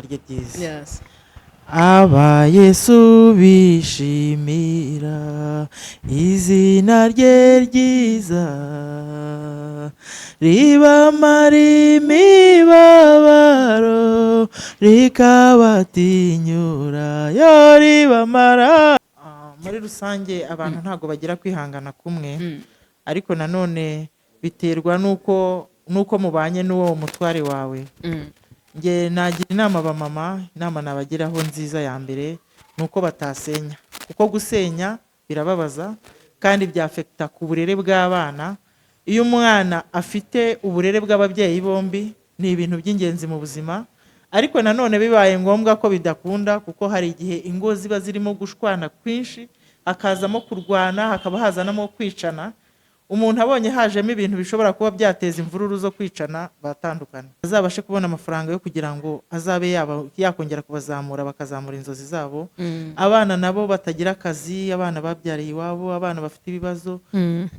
rye ryiza. Yes. Aba Yesu bishimira izina rye ryiza, ribamara imibabaro rikabatinyura yo ribamara. Muri rusange abantu ntago bagira kwihangana kumwe, ariko nanone biterwa nuko mubanye n'uwo mutware wawe. Nge nagira inama abamama, inama nabagiraho nziza ya mbere nuko batasenya, kuko gusenya birababaza kandi byafekta ku burere bw'abana. Iyo umwana afite uburere bw'ababyeyi bombi ni ibintu by'ingenzi mu buzima, ariko nanone bibaye ngombwa ko bidakunda, kuko hari igihe ingo ziba zirimo gushwana kwinshi, hakazamo kurwana, hakaba hazanamo kwicana. Umuntu abonye hajemo ibintu bishobora kuba byateza imvururu zo kwicana, batandukana. Azabashe kubona amafaranga yo kugira ngo azabe yakongera kubazamura, bakazamura inzozi zabo. Abana nabo batagira akazi, abana babyariye iwabo, abana bafite ibibazo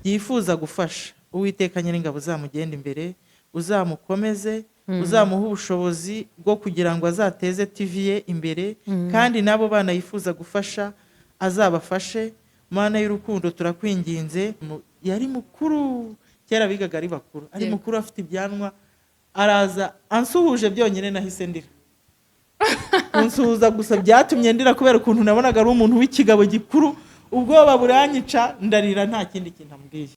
yifuza gufasha. Uwiteka Nyiringabo uzamugenda imbere, uzamukomeze, uzamuha ubushobozi bwo kugira ngo azateze TV ye imbere, kandi nabo bana yifuza gufasha azabafashe. Mana y'urukundo turakwinginze. Yari mukuru, kera bigaga ari bakuru, ari mukuru afite ibyanwa, araza ansuhuje byonyine nahise ndira. Kunsuhuza gusa byatumye ndira, kubera ukuntu nabonaga ari umuntu w'ikigabo gikuru, ubwoba buranyica ndarira, nta kindi kintu ambwiye.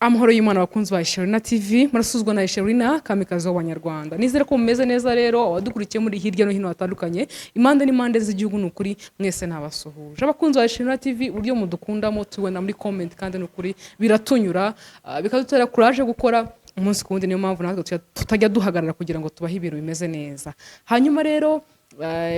Amahoro y'Imana bakunzi ba Sherina TV, murasuzwa na Sherina kamikazi w'Abanyarwanda. Nizere ko mumeze neza rero, abadukurikiye muri hirya no hino hatandukanye, impande n'impande z'igihugu n'ukuri mwese nabasuhuje. Abakunzi ba Sherina TV, uburyo mudukundamo tubona muri comment kandi n'ukuri biratunyura, bikadutera courage gukora umunsi ku wundi. Niyo mpamvu natwe tutajya duhagarara kugira ngo tubahe ibintu bimeze neza. Hanyuma rero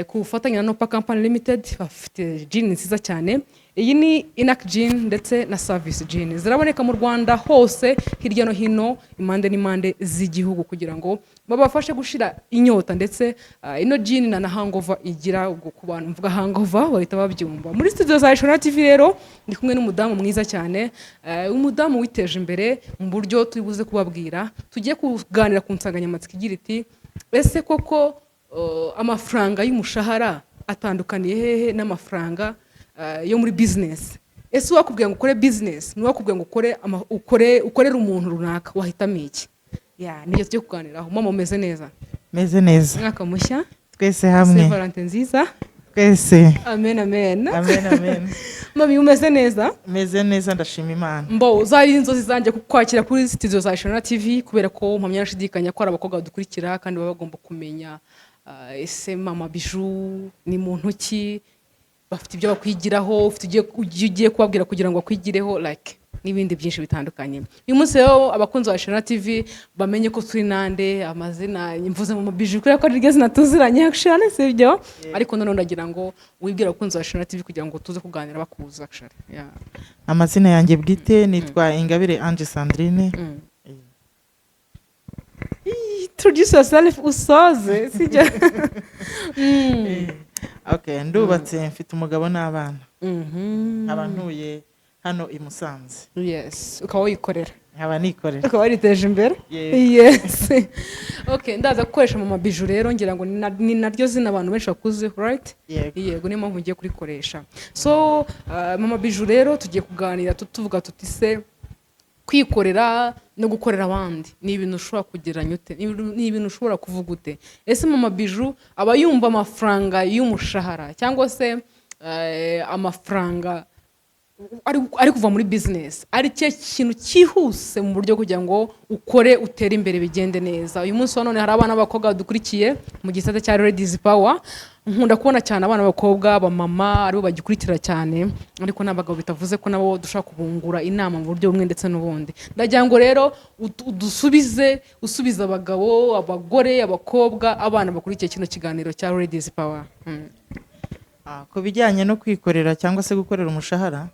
ku bufatanye na Nopa Company Limited bafite jean nziza cyane. Iyi ni Inac Jean ndetse na Service Jean, ziraboneka mu Rwanda hose hirya no hino, impande n'impande z'igihugu, kugira ngo babafashe gushira inyota. Ndetse ino jean na hangover igira ubwo ku bantu mvuga hangover bahita babyumva. Muri studio za Sherina TV rero ndi kumwe n'umudamu mwiza cyane, umudamu witeje imbere mu buryo tubibuze kubabwira. Tugiye kuganira ku nsanganyamatsiko igira iti ese koko amafaranga y'umushahara atandukaniye hehe n'amafaranga yo muri business? Ese wakubwiye ngo ukore business, ni wakubwiye ngo ukorere umuntu runaka, wahitamo iki? Nibyo tugiye kuganiraho. Mama umeze neza? Meze neza. Mwaka mushya twese hamwe. Valentine nziza twese. Amen amen. Amen amen. Mami umeze neza? Meze neza, ndashima Imana. Mbo zari inzozi zanjye kukwakira kuri studio za Sherina TV, kubera ko mpamya nashidikanya ko ari abakobwa badukurikira kandi baba bagomba kumenya ese Mama Bijou ni muntu ki, bafite ibyo bakwigiraho, ufite ugiye kubabwira kugira ngo bakwigireho like n'ibindi byinshi bitandukanye. Uyu munsi rero abakunzi ba Sherina TV bamenye ko turi nande, amazina mvuze Mama Bijou kubera ko rigeze natuziranye actually, sibyo? Ariko none ndagira ngo wibwira abakunzi ba Sherina TV kugira ngo tuze kuganira bakuza actually. Amazina yanjye bwite nitwa Ingabire Ange Sandrine. Introduce yourself usoze, sibyo? Okay, ndubatse, mfite umugabo n'abana. Abantuye hano i Musanze. Yes, ukaba wikorera. Nkaba nikorera. Ukaba wariteje imbere? Yes. Okay, ndaza gukoresha Mama Bijou rero, ngira ngo ni naryo zina abantu benshi bakuze, right? Yego, niyo mpamvu ngiye kurikoresha. So Mama Bijou rero tugiye kuganira tuvuga tuti se kwikorera no gukorera abandi ni ibintu ushobora kugereranya ute, ni ibintu ushobora kuvuga ute? Ese Mama Bijou aba yumva amafaranga y'umushahara cyangwa se amafaranga ari kuva muri business ari cyo kintu cyihuse mu buryo kugira ngo ukore utere imbere bigende neza? Uyu munsi none hari abana b'abakobwa badukurikiye mu gisata cya Ladies Power. Nkunda kubona cyane abana b'abakobwa abamama aribo bagikurikira cyane, ariko n'abagabo bitavuze ko nabo dushaka kubungura inama mu buryo bumwe ndetse n'ubundi. Ndagira ngo rero usubize abagabo, abagore, abakobwa, abana bakurikiye kino kiganiro cya Ladies Power. Ku bijyanye no kwikorera cyangwa se gukorera umushahara,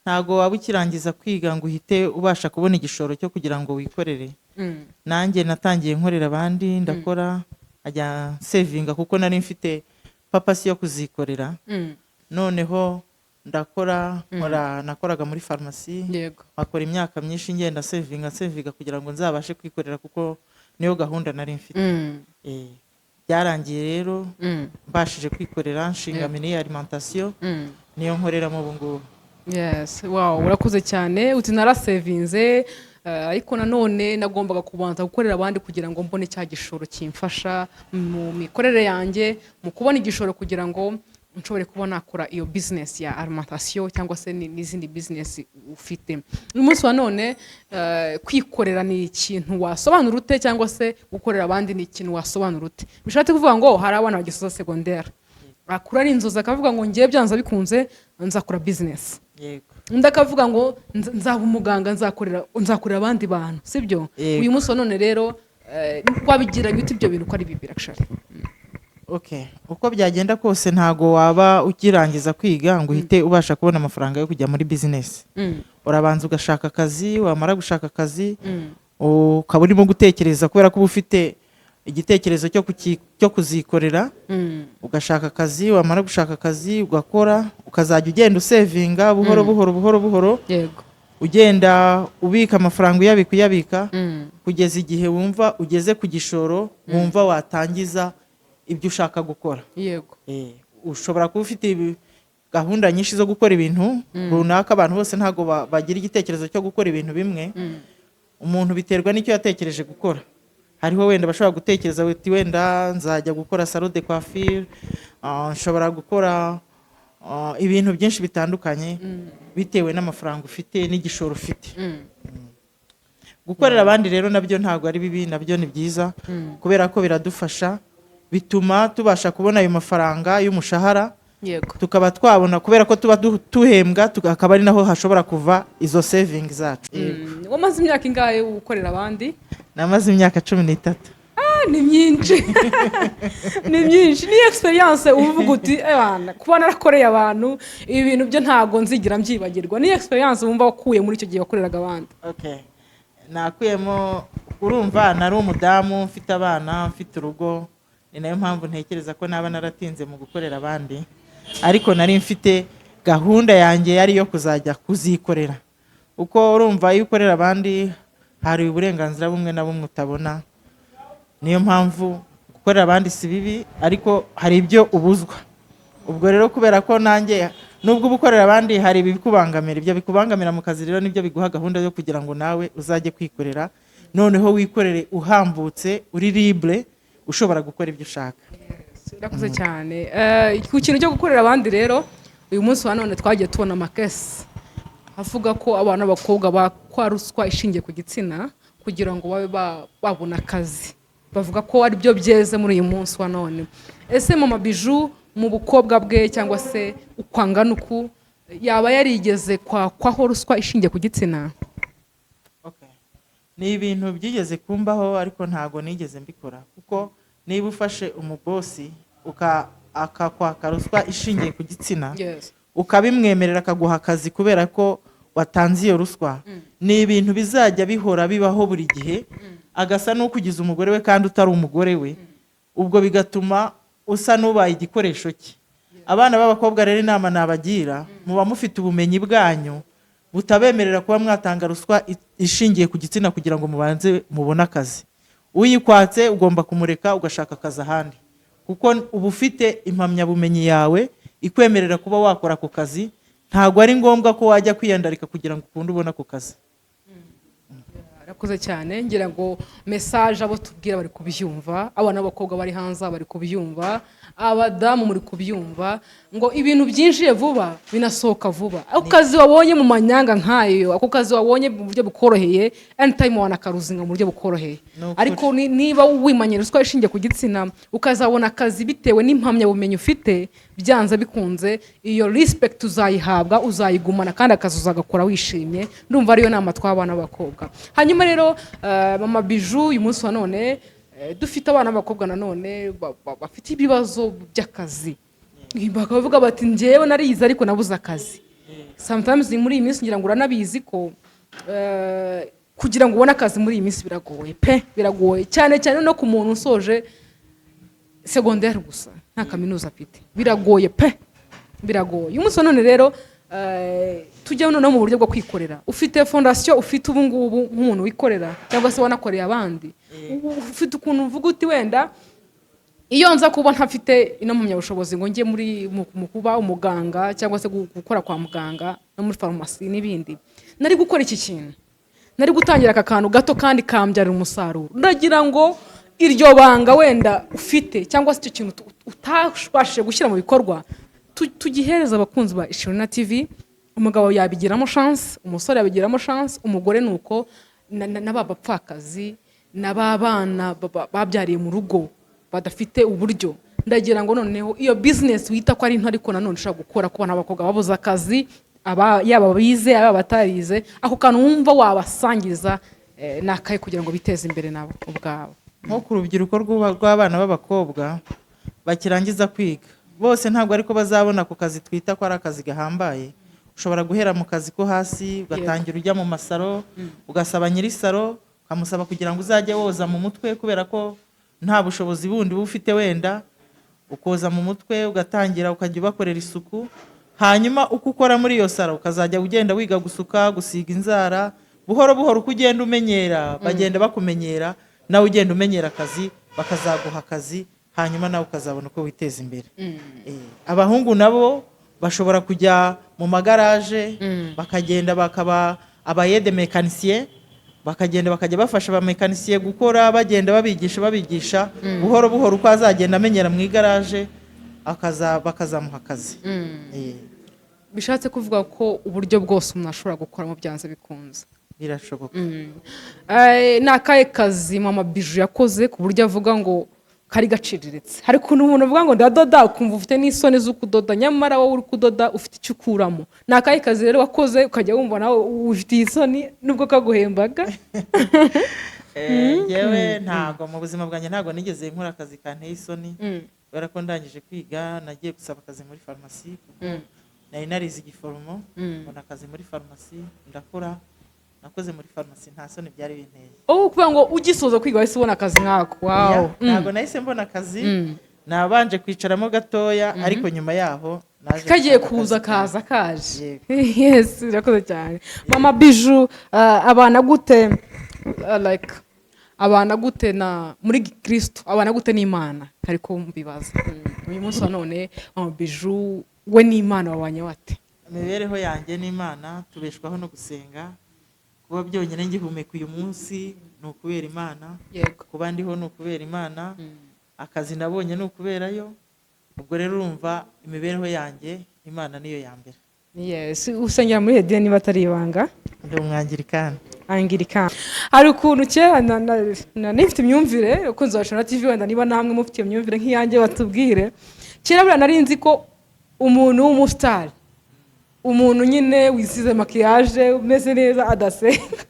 ntago waba ukirangiza kwiga ngo uhite ubasha kubona igishoro cyo kugira ngo wikorere. Nanjye natangiye nkorera abandi, ndakora ajya savinga kuko nari mfite papa si yo kuzikorera. Noneho nakoraga muri farumasi, yego akora imyaka myinshi ngenda sevinga kugira ngo nzabashe kwikorera kuko niyo gahunda nari mfite. Byarangiye rero mbashije kwikorera nshinga mini alimentation, niyo nkoreramo ubu ngubu. Yes, wow, urakoze cyane. Uti narasevinze, ariko nanone nagombaga kubanza gukorera abandi kugira ngo mbone cya gishoro kimfasha mu mikorere yanjye, mu kubona igishoro kugira ngo nshobore kubona nakora iyo business ya alimentation cyangwa se n'izindi business ufite. Uyu munsi wa none kwikorera ni ikintu wasobanura ute cyangwa se gukorera abandi ni ikintu wasobanura ute? Bishatse kuvuga ngo hari abana bagisoza secondaire akura ari inzozi akavuga ngo ngiye byanza bikunze nzakora business, Yego. undi akavuga ngo nzaba umuganga nzakorera abandi bantu, sibyo? Uyu munsi wa none rero wabigira gute ibyo bintu ko ari bibi actually? Okay, uko byagenda kose ntago waba ukirangiza kwiga ngo uhite ubasha kubona amafaranga yo kujya muri business. Urabanza ugashaka akazi, wamara gushaka akazi ukaba urimo gutekereza kubera ko uba ufite igitekerezo cyo kuzikorera, ugashaka akazi, wamara gushaka akazi ugakora, ukazajya ugenda usevinga buhoro Yego. ugenda ubika amafaranga uyabika kugeza igihe wumva ugeze ku gishoro wumva watangiza ibyo ushaka gukora. Yego. Ushobora kuba ufite gahunda nyinshi zo gukora ibintu runaka, abantu bose ntago bagira igitekerezo cyo gukora ibintu bimwe. Umuntu biterwa n'icyo yatekereje gukora. Hariho wenda bashobora gutekereza uti wenda nzajya gukora salon de coiffure, nshobora gukora ibintu byinshi bitandukanye bitewe n'amafaranga ufite n'igishoro ufite. Gukorera abandi rero nabyo ntago ari bibi, nabyo ni byiza kubera ko biradufasha, bituma tubasha kubona ayo mafaranga y'umushahara. Yego. Tukaba twabona kubera ko tuba tuhembwa, akaba ari naho hashobora kuva izo savings zacu. Wamaze imyaka ingahe ukorera abandi? Namaze imyaka 13. Ni myinshi. Ni myinshi, ni experience uvuga uti abana kuba narakoreye abantu ibi bintu byo ntago nzigira mbyibagirwa. Ni experience wumva wakuye muri icyo gihe wakoreraga abandi? Okay. Nakuyemo, urumva nari umudamu mfite abana, mfite urugo, ni nayo mpamvu ntekereza ko naba naratinze mu gukorera abandi, ariko nari mfite gahunda yanjye yari yo kuzajya kuzikorera. Uko urumva iyo ukorera abandi hari uburenganzira bumwe na bumwe utabona, niyo mpamvu gukorera abandi si bibi, ariko hari ibyo ubuzwa. Ubwo rero kubera ko nanjye nubwo ubukorera abandi hari ibikubangamira, ibyo bikubangamira mu kazi rero nibyo biguha gahunda yo kugira ngo nawe uzajye kwikorera, noneho wikorere uhambutse, uri libre, ushobora gukora ibyo ushaka. Urakoze cyane. Ku kintu cyo gukorera abandi rero uyu munsi wa none twagiye tubona amakesi avuga ko abana b'abakobwa bakwa ruswa ishingiye ku gitsina kugira ngo babe babona akazi. Bavuga ko ari byo byeze muri uyu munsi wa none. Ese Mama Bijou mu bukobwa bwe cyangwa se ukwangana uku yaba yarigeze kwaho ruswa ishingiye ku gitsina? Okay. Ni ibintu byigeze kumbaho ariko ntago nigeze mbikora, kuko niba ufashe umubosi akakwaka ruswa ishingiye ku gitsina, Yes. ukabimwemerera akaguha akazi kubera ko watanze iyo ruswa, ni ibintu bizajya bihora bibaho buri gihe, agasa n'ukugize umugore we kandi utari umugore we, ubwo bigatuma usa n'ubaye igikoresho cye. Abana b'abakobwa rero inama nabagira, muba mufite ubumenyi bwanyu butabemerera kuba mwatanga ruswa ishingiye ku gitsina kugira ngo mubanze mubone akazi. Uyikwatse ugomba kumureka ugashaka akazi ahandi, kuko uba ufite impamyabumenyi yawe ikwemerera kuba wakora ku kazi, ntabwo ari ngombwa ko wajya kwiyandarika kugira ngo ukunde ubona ku kazi. Urakoze cyane, ngira ngo message abo tubwira bari kubyumva, abana b'abakobwa bari hanze bari kubyumva, abadamu muri kubyumva, ngo ibintu byinjiye vuba binasohoka vuba. Ako kazi wabonye mu manyanga nkayo, ako kazi wabonye mu buryo bukoroheye, anytime wanakaruzinga mu buryo bukoroheye. Ariko niba wimanye ruswa ishingiye ku gitsina ukazabona akazi bitewe n'impamyabumenyi ufite, byanze bikunze iyo respect uzayihabwa, uzayigumana kandi akazi uzagakora wishimye. Ndumva ariyo nama tw'abana b'abakobwa. Hanyuma rero Mama Bijou uyu munsi wa none dufite abana b'abakobwa nanone bafite ibibazo by'akazi, bakavuga bati njyewe narize ariko nabuze akazi. Sometimes muri iyi minsi ngira ngo uranabizi ko kugira ngo ubone akazi muri iyi minsi biragoye pe, biragoye cyane cyane no ku muntu usoje secondaire gusa nta kaminuza afite, biragoye pe, biragoye. Uyu munsi wa none rero tujya noneho mu buryo bwo kwikorera. Ufite fondasiyo ufite ubu ngubu nk'umuntu wikorera cyangwa se wanakoreye abandi, ufite ukuntu uvuga uti wenda iyo nza kuba ntafite ino mpamyabushobozi ngo njye mu kuba umuganga cyangwa se gukora kwa muganga no muri farumasi n'ibindi, nari gukora iki kintu, nari gutangira aka kantu gato kandi kambyarira umusaruro. Ndagira ngo iryo banga wenda ufite cyangwa se icyo kintu utabashije gushyira mu bikorwa tugihereza abakunzi ba Ishirina TV. Umugabo yabigiramo chance, umusore yabigiramo chance, umugore nuko n'abapfakazi n'ababana babyariye mu rugo badafite uburyo. Ndagira ngo noneho iyo business wita ko ari nto ariko nanone ushaka gukora ku bana b'abakobwa babuze akazi, yaba bize yaba batarize, ako kantu wumva wabasangiza nakaye kugira ngo biteze imbere nabo ubwabo. Nko ku rubyiruko rw'abana b'abakobwa bakirangiza kwiga, bose ntabwo ariko bazabona ku kazi twita ko ari akazi gahambaye. Ushobora guhera mu kazi ko hasi ugatangira ujya mu masaro, ugasaba nyiri saro ukamusaba kugira ngo uzajye woza mu mutwe kubera ko nta bushobozi bundi bufite, wenda ukoza mu mutwe ugatangira ukajya ubakorera isuku. Hanyuma uko ukora muri iyo saro ukazajya ugenda wiga gusuka, gusiga inzara, buhoro buhoro uko ugenda umenyera bagenda bakumenyera, nawe ugenda umenyera akazi bakazaguha akazi, hanyuma nawe ukazabona uko witeza imbere. Abahungu nabo bashobora kujya mu magaraje bakagenda bakaba abayede mekanisiye, bakagenda bakajya bafasha abamekanisiye gukora, bagenda babigisha buhoro buhoro uko azagenda amenyera mu igaraje bakazamuha akazi. Bishatse kuvuga ko uburyo bwose umuntu ashobora gukoramo byanze bikunze birashoboka. Ni akahe kazi Mama Bijou yakoze ku buryo avuga ngo kari gaciriritse? Hari ukuntu umuntu avuga ngo ndadoda ukumva ufite n'isoni zo kudoda, nyamara wowe uri kudoda ufite icyo ukuramo. Ni akahe kazi rero wakoze ukajya wumva nawe ufite isoni nubwo kaguhembaga? Yewe ntabwo mu buzima bwanjye ntabwo nigeze nkora akazi kanteye isoni, kubera ko ndangije kwiga nagiye gusaba akazi muri farumasi. Nari narize igiforomo, mbona akazi muri farumasi ndakora, nakoze muri farumasi nta soni byari binteye. Kuvuga ngo ugisoza kwiga wahise ubona akazi nkako? Wow. Ntabwo nahise mbona akazi, nabanje kwicaramo gatoya, ariko nyuma yaho naje kagiye kuza kaza kaje. Yes, urakoze cyane. Mama Bijou abana gute, like abana gute na muri Kristo, abana gute n'Imana? Ariko mbibaza uyu munsi none Mama Bijou we n'Imana wabanye wate? Imibereho yanjye n'Imana tubeshwaho no gusenga. Kuba byonyine ngihumeka uyu munsi ni ukubera Imana, kuba ndiho ni ukubera Imana, akazi nabonye ni ukuberayo. Ubwo rero urumva imibereho yanjye Imana niyo ya mbere. Yes, usengera muri Edeni niba atari ibanga? Ndi umwangirikani. Angirikani. Hari ukuntu kera nifite imyumvire ukunze Ishirina TV, wenda niba namwe mufite imyumvire nk'iyanjye batubwire. Kera buriya nari nzi ko umuntu w'umusitari, umuntu nyine wisize makiyaje umeze neza adasenga.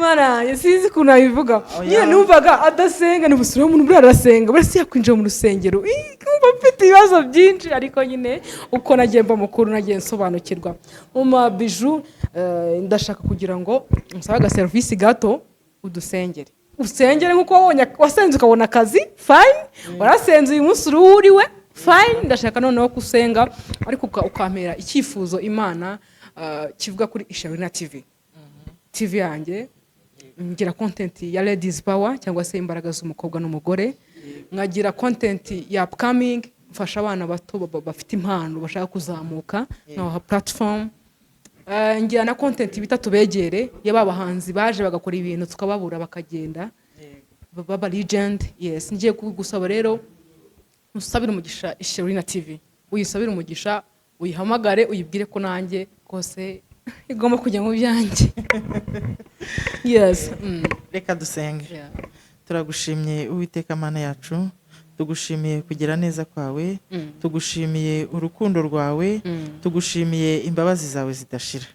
Mara sinzi ukuntu abivuga, nyine numvaga adasenga, nibusura umuntu buriya arasenga, buriya si yakwinjira mu rusengero, kumva mfite ibibazo byinshi. Ariko nyine uko nagiye mba mukuru nagiye nsobanukirwa. Mama Bijou ndashaka kugira ngo musabe agaserivisi gato udusengere, usengere nk'uko wabonye wasenze ukabona akazi fine, warasenze uyu munsi uriwe fine. Ndashaka noneho kusenga ariko ukampera icyifuzo Imana kivuga kuri Ishirina TV. TV yanjye ngira content ya Ladies Power cyangwa se imbaraga z'umukobwa n'umugore, nkagira content ya upcoming, mfasha abana bato bafite impano bashaka kuzamuka na platform. Ngira na content bita tubegere y'abahanzi baje bagakora ibintu tukababura bakagenda baba legend. Yes, ngiye kugusaba rero usabira umugisha Ishirina TV, uyisabira umugisha, uyihamagare, uyibwire ko nanjye kose igomba kujya mu byanjye. Yes. Reka dusenge. Turagushimiye Uwiteka Mana yacu, tugushimiye kugira neza kwawe, tugushimiye urukundo rwawe, tugushimiye imbabazi zawe zidashira.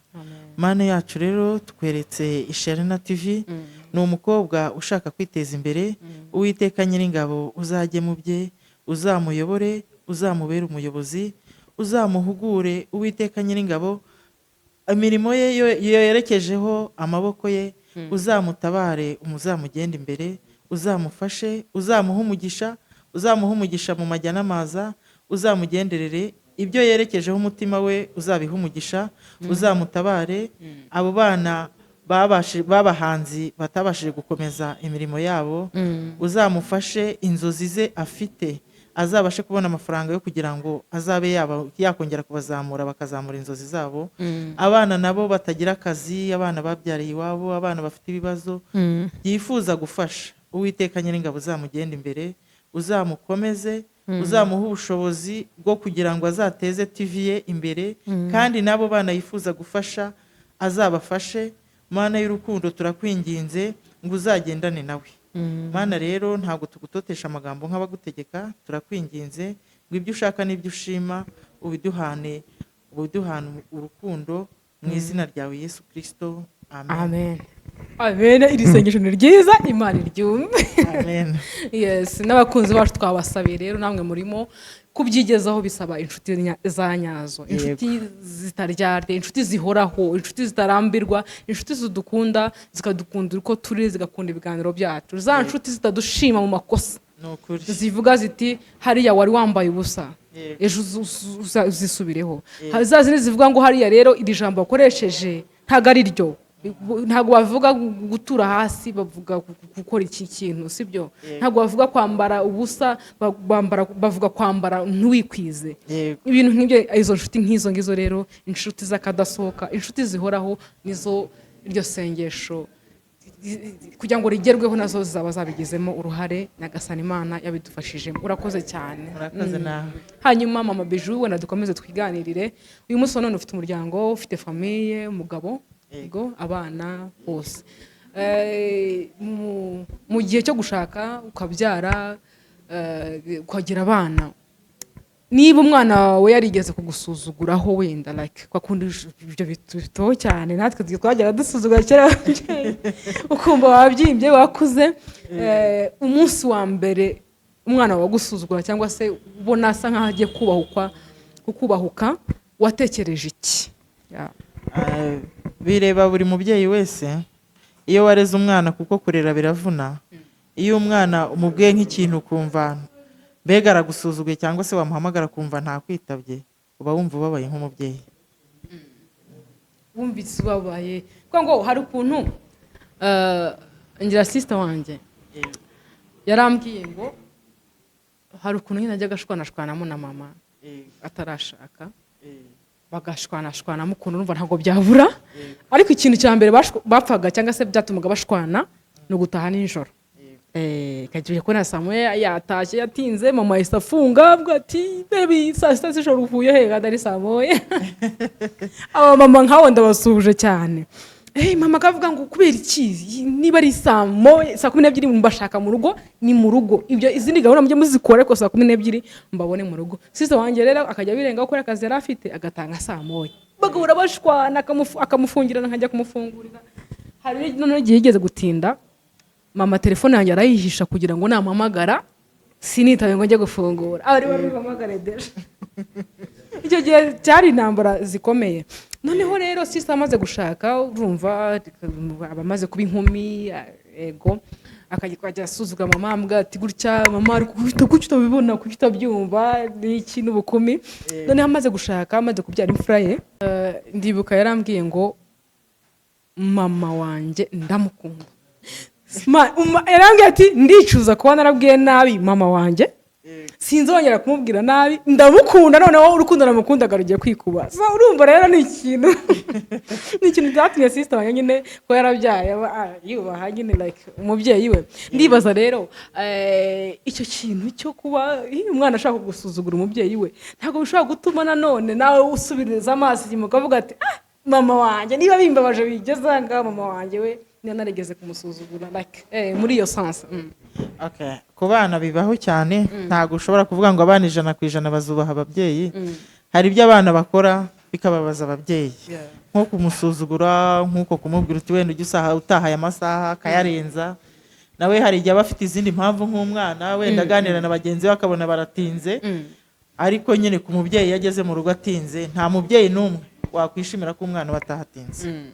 Mana yacu rero tukweretse Ishirina TV, ni umukobwa ushaka kwiteza imbere. Uwiteka Nyiringabo uzajye mu bye, uzamuyobore, uzamubere umuyobozi, uzamuhugure. Uwiteka Nyiringabo imirimo ye yerekejeho amaboko ye, uzamutabare, umuzamugenda imbere, uzamufashe, uzamuha umugisha mu majya n'amaza, uzamugenderere ibyo yerekejeho umutima we uzabiha umugisha, uzamutabare. Abo bana b'abahanzi batabashije gukomeza imirimo yabo, uzamufashe inzozi ze afite, azabashe kubona amafaranga yo kugira ngo azabe yakongera kubazamura, bakazamura inzozi zabo. Abana nabo batagira akazi, abana babyariye iwabo, abana bafite ibibazo yifuza gufasha, Uwiteka Nyiringabo uzamugenda imbere, uzamukomeze, uzamuha ubushobozi bwo kugira ngo azateze TV ye imbere, kandi n'abo bana yifuza gufasha azabafashe. Mana y'urukundo turakwinginze ngo uzagendane nawe. Mana rero ntabwo tugutotesha amagambo nk'abagutegeka, turakwinginze ngo ibyo ushaka n'ibyo ushima ubiduhane urukundo, mu izina ryawe Yesu Kristo, amen. Amen. Iri sengesho ni ryiza, Imana iryumve. Amen. Yes, n'abakunzi bacu twabasabiye rero namwe murimo kubyigezaho, bisaba inshuti za nyazo, inshuti zitaryarya, inshuti zihoraho, inshuti zitarambirwa, inshuti zidukunda, zikadukundira uko turi, zigakunda ibiganiro byacu, za nshuti zitadushima mu makosa, zivuga ziti hariya wari wambaye ubusa, ejo uzisubireho. Za zindi zivuga ngo hariya rero iri jambo wakoresheje ntago ari ryo, ntabwo bavuga gutura hasi, bavuga gukora iki kintu, sibyo? Ntabwo bavuga kwambara ubusa, bavuga kwambara ntuwikwize. Ibintu nk'ibyo, izo nshuti nk'izo ngizo rero, inshuti z'akadasohoka, inshuti zihoraho, nizo iryo sengesho kugira ngo rigerweho nazo zaba zabigizemo uruhare. Nyagasani Imana yabidufashijemo. Urakoze cyane. Hanyuma Mama Bijou, wenda dukomeze twiganirire. Uyu munsi none ufite umuryango, ufite famiye, umugabo, abana bose. Mu gihe cyo gushaka ukabyara, ukagira abana, niba umwana wawe yarigeze kugusuzuguraho, wenda like kwakunda ibyo bito cyane, natwe twajyaga dusuzugura kera, ukumva wabyimbye, wakuze, umunsi wa mbere umwana wagusuzugura cyangwa se ubona asa nkaho agiye kukubahuka, watekereje iki? Bireba buri mubyeyi wese. Iyo wareze umwana, kuko kurera biravuna, iyo umwana umubwiye nk'ikintu ukumva mbega aragusuzuguye, cyangwa se wamuhamagara kumva ntakwitabye, uba wumva ubabaye nk'umubyeyi. Wumvise ubabaye kuko ngo hari ukuntu ngira sister wanjye yarambwiye ngo hari ukuntu nyine ajya agashwanashwanamo na mama atarashaka, bagashwanashwanamo ukuntu numva ntabwo byabura, ariko ikintu cya mbere bapfaga cyangwa se byatumaga bashwana no gutaha nijoro. Kagiye kubona saa moya yatashye yatinze, mama yahise afunga avuga ati baby saa sita z'ijoro uvuye he? Kandi ari saa moya. Aba mama nkawo ndabasuhuje cyane. Mama akavuga ngo kubera iki niba ari saa moya, saa 12 mbashaka mu rugo, ni mu rugo. Ibyo izindi gahunda mujye muzikora, ariko saa 12 mbabone mu rugo. Sister wanjye rero akajya birenga gukora akazi yari afite, agatanga saa moya, bagahura bashwana, akamufungirana nkajya kumufungurira. Hari none igihe yigeze gutinda, mama telefone yanjye arayihisha kugira ngo namuhamagara sinitabe ngo njye gufungura, ari bamuhamagare deje. Icyo gihe cyari intambara zikomeye. Noneho rero sister amaze gushaka, urumva abamaze kuba inkumi, ego akajya asuzuga mama, ambwa ati gutya mama ari kuguta bibona, kuguta byumva n'iki n'ubukumi. Noneho amaze gushaka, amaze kubyara imfura ye, ndibuka yarambwiye ngo mama wanjye ndamukunda. Yarambwiye ati ndicuza kuba narabwiye nabi mama wanjye, sinzongera kumubwira nabi, ndamukunda, noneho urukundo namukundaga rugiye kwikuba. Urumva rero ni ikintu cyatumye sister wanjye nyine ko yarabyaye yubaha nyine like umubyeyi we. Ndibaza rero icyo kintu cyo kuba umwana ashaka gusuzugura umubyeyi we ntabwo bishobora gutuma nanone nawe usubiriza amaso inyuma ukavuga ati mama wanjye niba bimbabaje bigeze ngaho, mama wanjye we narigeze kumusuzugura like muri iyo sense. Ku bana bibaho cyane, ntabwo ushobora kuvuga ngo abana 100% bazubaha ababyeyi. Hari ibyo abana bakora bikababaza ababyeyi, nko kumusuzugura, nkuko kumubwira uti wenda ujya utahaye amasaha akayarenza. Nawe hari igihe aba afite izindi mpamvu, nk'umwana wenda aganira na bagenzi be akabona baratinze, ariko nyine ku mubyeyi yageze mu rugo atinze, nta mubyeyi n'umwe wakwishimira ko umwana batahatinze.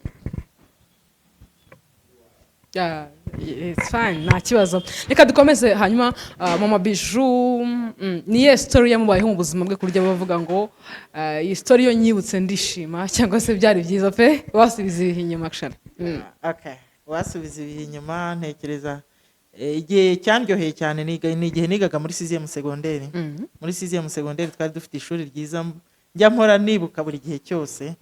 Yeah, it's fine, nta kibazo. Reka dukomeze hanyuma Mama Bijou, niye story yamubayeho mu buzima bwe kurya bavuga ngo iyi story yo nyibutse ndishima cyangwa se byari byiza pe wasubiza ibihe inyuma akshara. Okay, wasubiza ibihe inyuma ntekereza igihe cyandyoheye cyane ni igihe nigaga muri 6e secondaire. Muri 6e secondaire twari dufite ishuri ryiza njya mpora nibuka buri gihe cyose.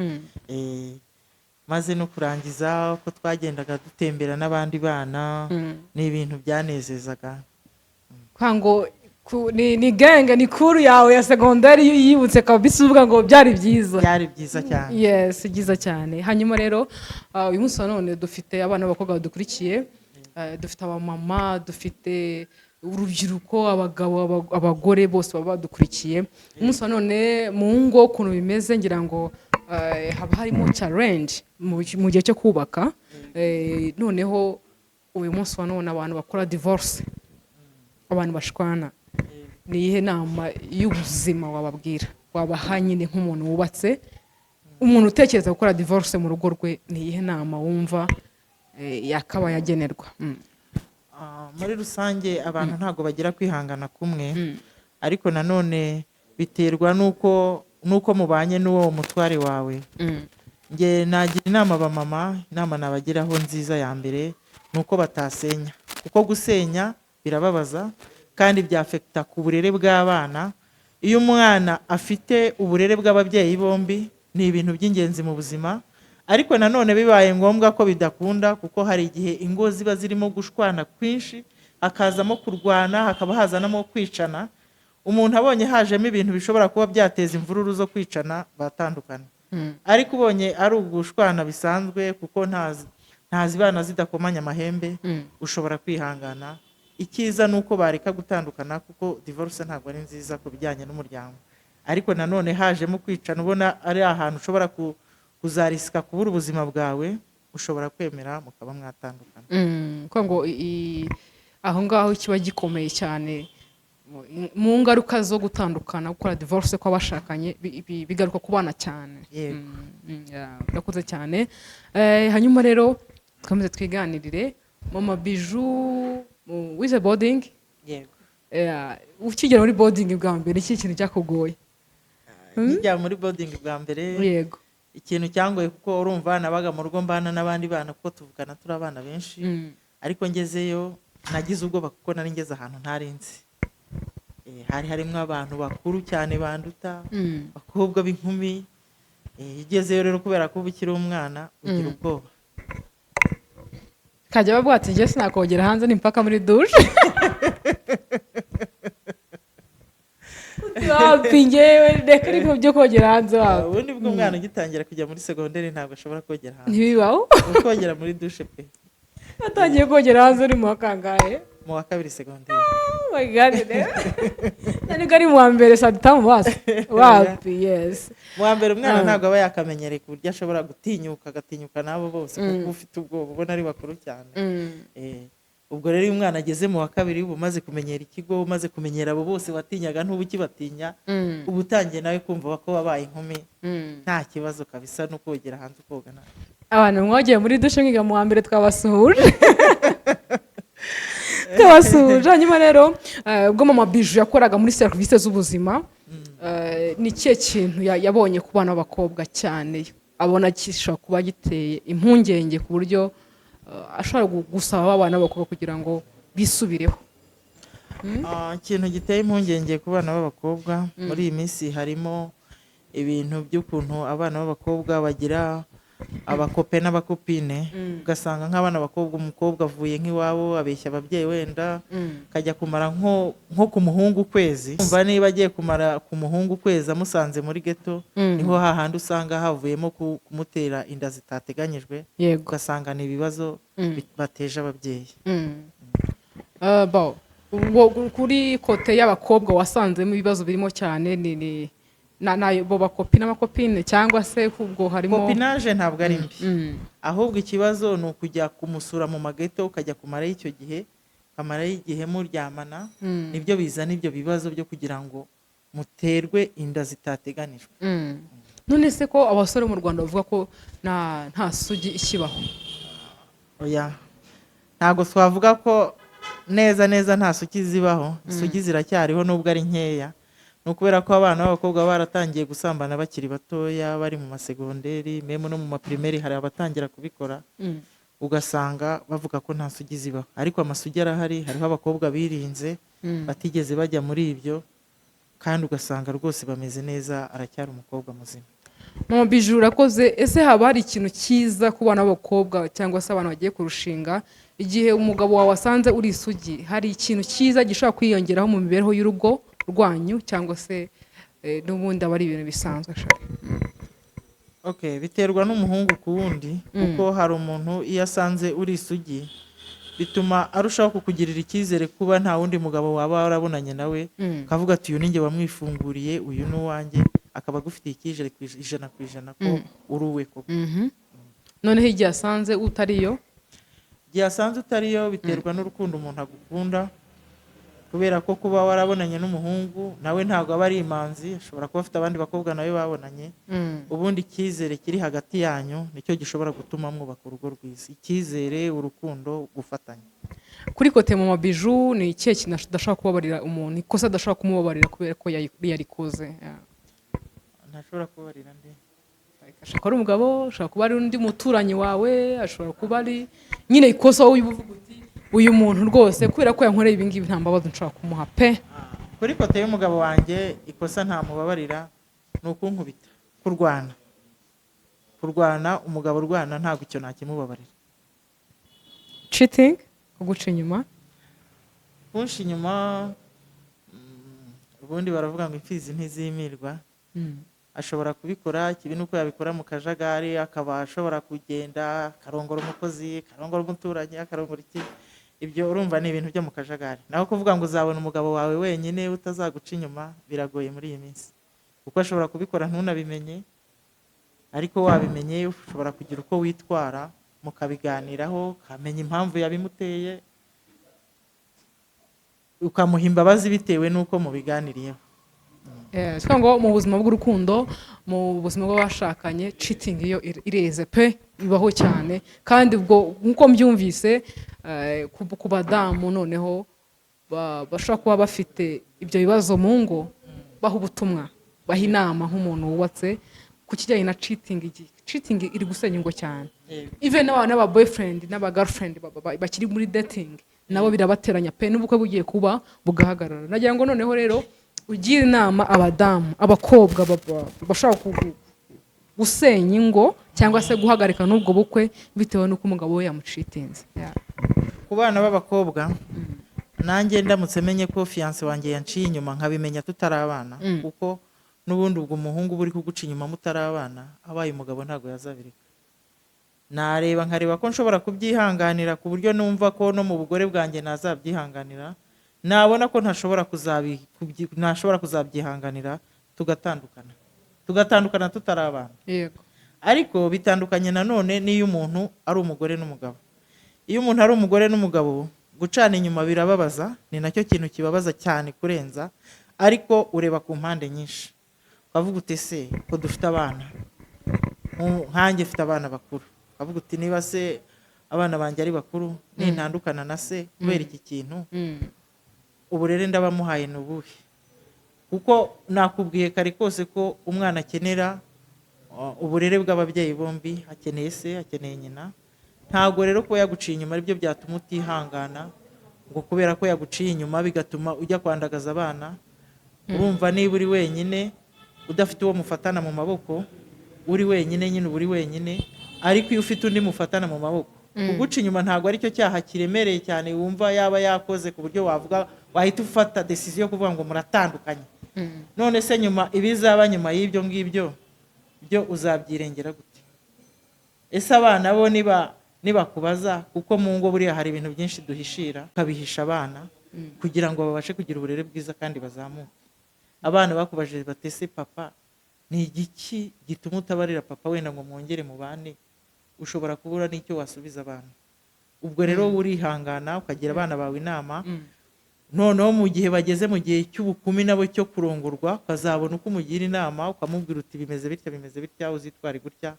Maze no kurangiza uko twagendaga dutembera n'abandi bana ni ibintu byanezezaga. Kwango ni genge ni kuru yawe ya secondaire yibutse kabisa uvuga ngo byari byiza cyane. Yes, byiza cyane. Hanyuma rero uyu munsi none dufite abana b'abakobwa badukurikiye, dufite abamama, dufite urubyiruko, abagabo, abagore bose baba badukurikiye. Umunsi none mu ngo kuntu bimeze ngira ngo haba harimo challenge mu gihe cyo kubaka. Noneho uyu munsi none abantu bakora divorce, abantu bashwana, ni ihe nama y'ubuzima wababwira wabaha nyine nk'umuntu wubatse, umuntu utekereza gukora divorce mu rugo rwe, ni ihe nama wumva yakaba yagenerwa? Muri rusange abantu ntago bagira kwihangana kumwe, ariko nanone biterwa nuko mubanye n'uwo mutware wawe. Nge nagira inama abamama, inama nabagiraho nziza ya mbere nuko batasenya, kuko gusenya birababaza kandi byafekta ku burere bw'abana. Iyo umwana afite uburere bw'ababyeyi bombi ni ibintu by'ingenzi mu buzima, ariko nanone bibaye ngombwa ko bidakunda, kuko hari igihe ingo ziba zirimo gushwana kwinshi, hakazamo kurwana, hakaba hazanamo kwicana. Umuntu abonye hajemo ibintu bishobora kuba byateza imvururu zo kwicana, batandukana. Ariko ubonye ari ugushwana bisanzwe, kuko ntazibana zidakomanya amahembe, ushobora kwihangana. Ikiza nuko bareka gutandukana, kuko divorce ntabwo ari nziza ku bijyanye n'umuryango. Ariko nanone hajemo kwicana, ubona ari ahantu ushobora kuzarisika kubura ubuzima bwawe, ushobora kwemera mukaba mwatandukana. Ngo aho ngaho kiba gikomeye cyane mu ngaruka zo gutandukana, gukora divorce kw'abashakanye bigaruka ku bana cyane. Urakoze cyane. Hanyuma rero twamaze twiganirire. Mama Bijou wize boarding. Yego. Ukigera muri boarding bwa mbere iki kintu cyakugoye? Njya muri boarding bwa mbere. Yego. Ikintu cyangoye kuko urumva nabaga mu rugo mbana n'abandi bana, kuko tuvugana turi abana benshi. Ariko ngezeyo nagize ubwoba kuko nari ngeze ahantu ntarinzi. Hari harimo abantu bakuru cyane banduta, bakobwa b'inkumi. Igezeyo rero kubera ko ubikira umwana ugira ubwoba. Kajya bavuga ati nge sinakogera hanze n'impaka muri douche. Ngewe reka ariko byo kogera hanze wawe. Ubundi bwo umwana ugitangira kujya muri secondaire ntabwo ashobora kogera hanze. Ntibibaho? Kogera muri douche pe. Atangiye kogera hanze uri mu wakangahe? Mu wa 2 secondaire. Oh my God. Nani gari mu wa mbere saditamu basi. Wapi, yes. Mu wa mbere umwana ntabwo aba yakamenyereye ku buryo ashobora agatinyuka nabo bose, kuko ufite ubwoba ubona ari bakuru cyane. Ubwo rero uyu mwana ageze mu wa 2 ubu maze kumenyera ikigo, umaze kumenyera abo bose watinyaga ntubu kibatinya, ubu utangiye nawe kumva ko wabaye inkumi, nta kibazo kabisa no kogera hanze ukogana. Abantu mwagiye muri dushe mwiga mu wa mbere twabasuhuje. Twabasuhuje. Hanyuma rero ubwo Mama Bijou yakoraga muri service z'ubuzima, ni kihe kintu yabonye ku bana b'abakobwa cyane abona kishobora kuba giteye impungenge ku buryo ashobora gusaba abana b'abakobwa kugira ngo bisubireho? Ikintu giteye impungenge ku bana b'abakobwa muri iyi minsi harimo ibintu by'ukuntu abana b'abakobwa bagira abakope n'abakopine. Ugasanga nk'abana b'abakobwa, umukobwa avuye nk'iwabo abeshya ababyeyi, wenda kajya kumara nko ku muhungu ukwezi. Umva niba agiye kumara ku muhungu ukwezi amusanze muri ghetto, niho hahandi usanga havuyemo kumutera inda zitateganyijwe. Ugasanga ni ibibazo bateje ababyeyi. Kuri kote y'abakobwa wasanzemo ibibazo birimo cyane ni bo bakopi n'amakopine, cyangwa se ubwo harimo kopinage? Ntabwo ari mbi, ahubwo ikibazo ni ukujya kumusura mu mageto, ukajya kumarayo icyo gihe, kamarayo igihe muryamana, nibyo bizana ibyo bibazo byo kugira ngo muterwe inda zitateganijwe. None se ko abasore mu Rwanda bavuga ko nta sugi ikibaho? Oya, ntabwo twavuga ko neza neza nta suki zibaho, isugi ziracyariho nubwo ari nkeya. Ni ukubera ko abana b'abakobwa baratangiye gusambana bakiri batoya, bari mu masegonderi, meme no mu mapirimeri hari abatangira kubikora, ugasanga bavuga ko nta sugi zibaho, ariko amasugi arahari. Hariho abakobwa birinze batigeze bajya muri ibyo, kandi ugasanga rwose bameze neza, aracyari umukobwa muzima. Mama Bijou urakoze. Ese haba hari ikintu cyiza ku bana b'abakobwa cyangwa se abantu bagiye kurushinga, igihe umugabo wawe asanze uri isugi, hari ikintu cyiza gishobora kwiyongeraho mu mibereho y'urugo rwanyu, cyangwa se n'ubundi aba ari ibintu bisanzwe? Okay, biterwa n'umuhungu ku wundi, kuko hari umuntu iyo asanze uri isugi bituma arushaho kukugirira icyizere kuba nta wundi mugabo waba warabonanye nawe, akavuga ati uyu ninjye wamwifunguriye, uyu ni uwanjye, akaba agufitiye icyizere ijana ku ijana ko uri uwe koko. Noneho igihe asanze utariyo? Igihe asanze utariyo biterwa n'urukundo umuntu agukunda, kubera ko kuba warabonanye n'umuhungu nawe ntabwo aba ari imanzi, ashobora kuba afite abandi bakobwa nawe babonanye. Ubundi icyizere kiri hagati yanyu nicyo gishobora gutuma mwubaka urugo rwiza, icyizere, urukundo, gufatanya. Kuri kote Mama Bijou ni ikihe kintu adashobora kubabarira umuntu, ikosa adashobora kumubabarira kubera ko yarikoze? Ntashobora kubabarira nde? Ashobora kuba ari umugabo, ashobora kuba ari undi muturanyi wawe, ashobora kuba ari nyine ikosa wowe uvuga uti uyu muntu rwose kubera ko yankoreye ibi ngibi nta mbabazi nshobora kumuha pe. Kuri kote y'umugabo wanjye ikosa ntamubabarira ni ukunkubita, kurwana. Umugabo urwana ntabwo icyo ntakimubabarira. Cheating, kuguca inyuma? Kunshi inyuma, ubundi baravuga ngo imfizi ntizimirwa. Ashobora kubikora, ikibi nuko yabikora mu kajagari, akaba ashobora kugenda akarongora umukozi, akarongora umuturanyi, akarongora iki. Ibyo urumva ni ibintu byo mu kajagari. Naho kuvuga ngo uzabona umugabo wawe wenyine utazaguca inyuma biragoye muri iyi minsi, kuko ashobora kubikora ntunabimenye, ariko wabimenye ushobora kugira uko witwara, mukabiganiraho, ukamenya impamvu yabimuteye, ukamuha imbabazi bitewe n'uko mubiganiriyeho. Cyangwa mu buzima bw'urukundo, mu buzima bw'abashakanye, cheating iyo ireze pe, ibaho cyane. Kandi ubwo nkuko mbyumvise ku badamu noneho bashobora kuba bafite ibyo bibazo mu ngo, baha ubutumwa, baha inama nk'umuntu wubatse ku kijyanye na cheating. Cheating iri gusenya ingo cyane, even n'aba boyfriend n'aba girlfriend bakiri muri dating nabo birabateranya pe, n'ubukwe bugiye kuba bugahagarara. Nagira ngo noneho rero ugira inama abadamu, abakobwa bashobora gusenya ingo cyangwa se guhagarika n'ubwo bukwe bitewe n'uko umugabo we yamucitinze. Ku bana b'abakobwa, nanjye ndamutse menye ko fiance wanjye yanciye inyuma nkabimenya tutarabana, kuko n'ubundi ubwo umuhungu buri kuguca inyuma mutarabana, abaye umugabo ntabwo yazabireka. Nareba nkareba ko nshobora kubyihanganira ku buryo numva ko no mu bugore bwanjye nazabyihanganira, nabona ko ntashobora kuzabyihanganira, tugatandukana tutarabana. Yego. Ariko bitandukanye nanone n'iyo umuntu ari umugore n'umugabo. Iyo umuntu ari umugore n'umugabo, gucana inyuma birababaza, ni nacyo kintu kibabaza cyane kurenza, ariko ureba ku mpande nyinshi, ukavuga uti se ko dufite abana, nkanjye mfite abana bakuru, ukavuga uti niba se abana banjye ari bakuru, nintandukana na se kubera iki kintu, uburere ndabamuhaye ni ubuhe? Kuko nakubwiye kare kose ko umwana akenera uburere bw'ababyeyi bombi, akeneye se, akeneye nyina. Ntabwo rero kuba yaguciye inyuma aribyo byatuma utihangana, ngo kubera ko yaguciye inyuma bigatuma ujya kwandagaza abana. Urumva niba uri wenyine udafite uwo mufatana mu maboko, uri wenyine nyine uri wenyine, ariko iyo ufite undi mufatana mu maboko, kuguca inyuma ntabwo aricyo cyaha kiremereye cyane wumva yaba yakoze ku buryo wavuga wahita ufata decision yo kuvuga ngo muratandukanye. None se nyuma ibizaba nyuma y'ibyo ngibyo byo uzabyirengera gute? Ese abana bo nibakubaza, kuko mu ngo buriya hari ibintu byinshi duhishira, ukabihisha abana kugira ngo babashe kugira uburere bwiza kandi bazamuke. Abana bakubajije batese papa ni igiki gituma utabarira papa wenda ngo mwongere mu bane, ushobora kubura n'icyo wasubiza abana. Ubwo rero urihangana ukagira abana bawe inama, noneho mu gihe bageze mu gihe cy'ubukumi nabo cyo kurongorwa, ukazabona uko umugira inama, ukamubwira uti bimeze bitya uzitware gutya.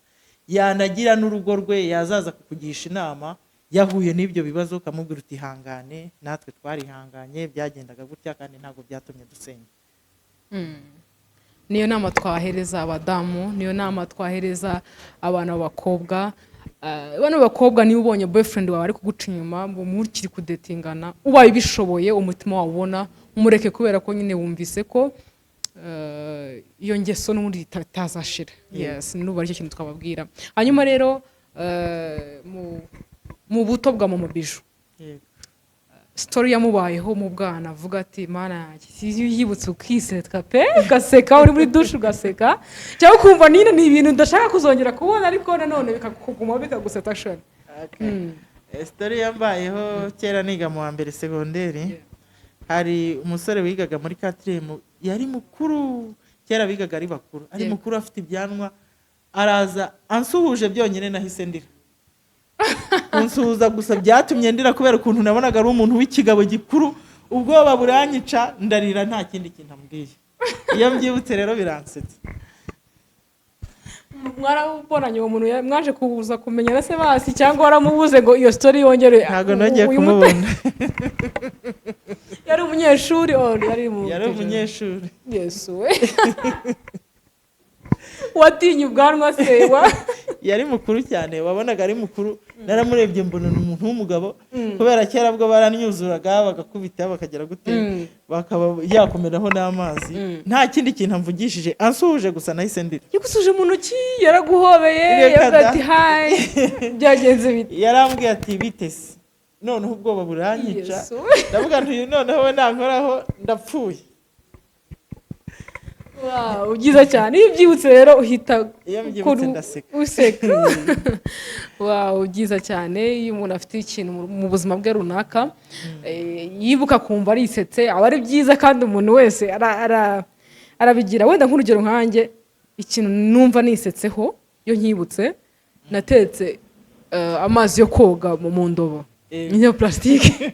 Yanagira n'urugo rwe yazaza kukugisha inama, yahuye n'ibyo bibazo ukamubwira uti ihangane, natwe twarihanganye byagendaga gutya kandi ntabwo byatumye dusenya. niyo nama twahereza abadamu, niyo nama twahereza abana b'abakobwa. Bano bakobwa niba ubonye boyfriend wawe ari kuguca inyuma mukiri kudetingana, ubaye ubishoboye umutima wawe ubona, umureke kubera ko nyine wumvise ko iyo ngeso n'ubundi itazashira. Yes, nubu aricyo kintu twababwira. Hanyuma rero mu buto bwa Mama Bijou, story yamubayeho mu bwana, avuga ati mana yibutse ukisetwa pe, ugaseka uri muri douche ugaseka, cyangwa kumva nina ni ibintu udashaka kuzongera kubona ariko nanone bikakuguma bikaguseta shoni. Story yambayeho kera niga mu wa mbere segonderi. Hari umusore wigaga muri 4 yari mukuru, kera bigaga ari bakuru, ari mukuru afite ibyanwa, araza ansuhuje byonyine nahise ndira. Unsuhuza gusa byatumye ndira kubera ukuntu nabonaga ari umuntu w'ikigabo gikuru, ubwoba buranyica ndarira nta kindi kintu ambwiye. Iyo mbyibutse rero biransetsa. Mwarabonanye uwo muntu mwaje kubuza kumenya se basi cyangwa waramubuze ngo iyo story yongere? Ntago nongeye kumubona. Yari umunyeshuri yari umunyeshuri. Yesu we. Watinye ubwanwa se wa? Yari mukuru cyane, wabonaga ari mukuru. Naramurebye mbona umuntu w'umugabo, kubera kera bwo baranyuzuraga bagakubita bakagera gute, bakaba yakomeraho n'amazi. Nta kindi kintu amvugishije, ansuhuje gusa nahise ndira. Yagusuje mu ntoki, yaraguhobeye, yavuga ati hi, byagenze bite? Yarambwiye ati bitese. Noneho ubwoba buranyica, ndavuga nti noneho we nankoraho ndapfuye. Wow, ugiza cyane. Iyo byibutse rero uhita useka. Wow, ugiza cyane. Iyo umuntu afite ikintu mu buzima bwe runaka, yibuka kumva arisetse, aba ari byiza kandi umuntu wese arabigira. Wenda nk'urugero nkanjye, ikintu numva nisetseho iyo nkibutse, natetse amazi yo koga mu ndobo ya plastique.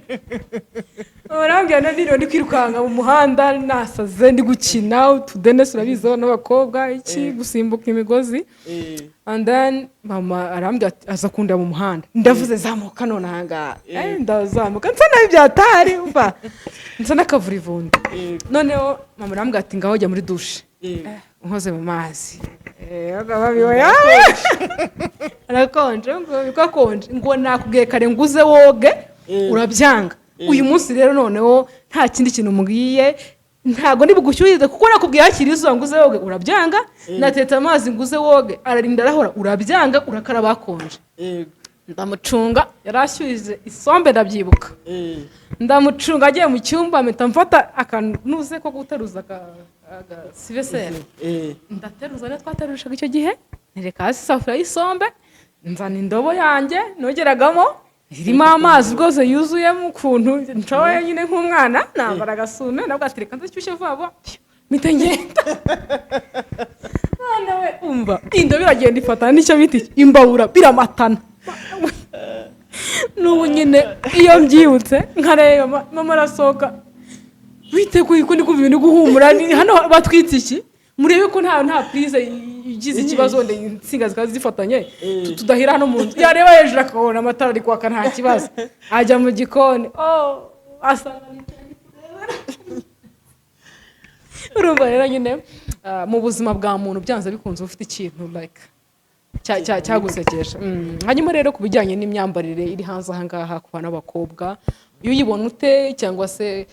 Urambwira niro ndi kwirukanga mu muhanda nasaze ndi gukina utudenesi urabizo n'abakobwa iki gusimbuka imigozi. And then mama arambwira aza kunda mu muhanda, ndavuze zamuka none hanga ndazamuka nsana ibyatari umva nsana kavurivundi. Noneho mama arambwira ati ngaho jya muri douche unkoze mu mazi. Agababiwe yawe arakonje ngo bikakonje ngo nakubwiye kare nguze woge urabyanga. Uyu munsi rero noneho nta kindi kintu mugiye, ntago ndi bugushyuhize kuko nakubwiye hakiri izuba nguze woge urabyanga, nateta amazi nguze woge ararinda arahora urabyanga, urakara bakonje. Ndamucunga yarashyuhize isombe ndabyibuka. Ndamucunga agiye mu cyumba mpita mfata akanuze ko guteruza sivesera. Ndateruza ne twaterushaga icyo gihe, nereka hasi safura y'isombe, nzana indobo yanjye nogeragamo irimo amazi rwose yuzuyemo ukuntu nshoboye nyine nk'umwana, nambara agasume nabwo atereka ndashyushye vuba mpita ngenda. Nawe umva indobo iragenda ifata n'icyo biti imbabura biramatana. N'ubu nyine iyo mbyibutse nkareba mama arasohoka biteguye ko ndi kumva ibintu guhumura, hano batwitse iki murebe ko nta prise igize ikibazo nde insinga zikazi zifatanye tudahira hano mu nzu. Yareba hejuru akabona amatara ari kwaka nta kibazo, ajya mu gikoni asanga urumva rero nyine mu buzima bwa muntu byanze bikunze ufite ikintu like cyagusekesha. Hanyuma rero ku bijyanye n'imyambarire iri hanze aha ngaha ku bana b'abakobwa, iyo uyibona ute cyangwa se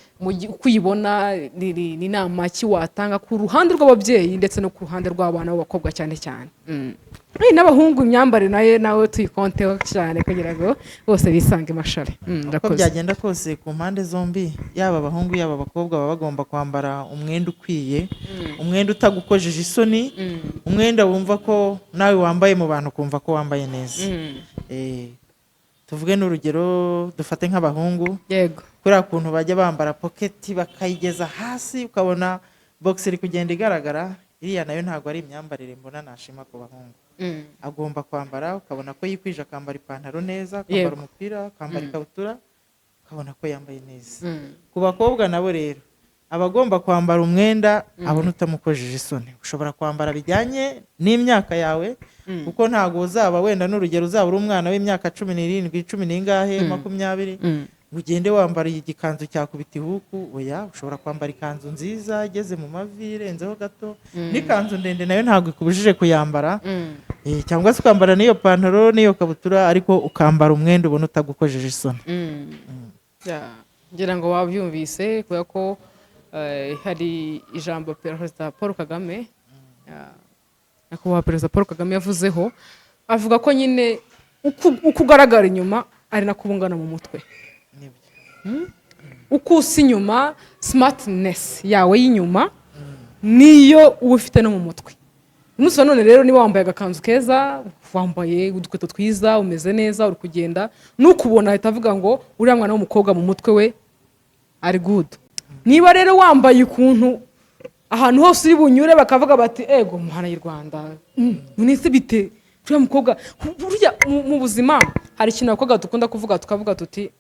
kuyibona ni inama ki watanga ku ruhande rw'ababyeyi ndetse no ku ruhande rw'abana b'abakobwa cyane cyane? N'abahungu imyambarire nawe tuyikonteho cyane kugira ngo bose bisange mashari. Uko byagenda kose ku mpande zombi, yaba abahungu yaba abakobwa baba bagomba kwambara umwenda ukwiye, umwenda utagukojeje isoni, umwenda wumva ko nawe wambaye mu bantu kumva ko wambaye neza. Tuvuge n'urugero, dufate nk'abahungu, yego, kuriya kuntu bajya bambara pocket bakayigeza hasi ukabona box iri kugenda igaragara, iriya nayo ntabwo ari imyambarire mbona nashima ku bahungu. Agomba kwambara ukabona ko yikwije, akambara ipantaro neza, akambara umupira, akambara ikabutura, ukabona ko yambaye neza. Ku bakobwa nabo rero aba agomba kwambara umwenda abona utamukojeje isoni. Ushobora kwambara bijyanye n'imyaka yawe, kuko ntabwo uzaba wenda n'urugero uzaba uri umwana w'imyaka 17, 10 20, ugende wambara igikanzu cyakubita ihuku. Oya, ushobora kwambara ikanzu nziza igeze mu mavi irenzeho gato, n'ikanzu ndende nayo ntabwo ikubujije kuyambara, cyangwa se ukambara n'iyo pantaro n'iyo kabutura, ariko ukambara umwenda ubona utagukojeje isoni. ngira ngo wabyumvise kubera ko hari ijambo Perezida Paul Kagame, nyakubahwa Perezida Paul Kagame yavuzeho, avuga ko nyine uko ugaragara inyuma ari nako ubungana mu mutwe. Uko usa inyuma, smartness yawe y'inyuma niyo uba ufite no mu mutwe. Umunsi wa none rero niba wambaye agakanzu keza, wambaye udukweto twiza, umeze neza, uri kugenda, nukubona ahita avuga ngo uriya mwana w'umukobwa mu mutwe we ari good. Niba rero wambaye ukuntu ahantu hose uri bunyure bakavuga bati ego muhana y'u Rwanda, nonese bite uriya mukobwa. Burya mu buzima hari ikintu abakobwa dukunda kuvuga, tukavuga tuti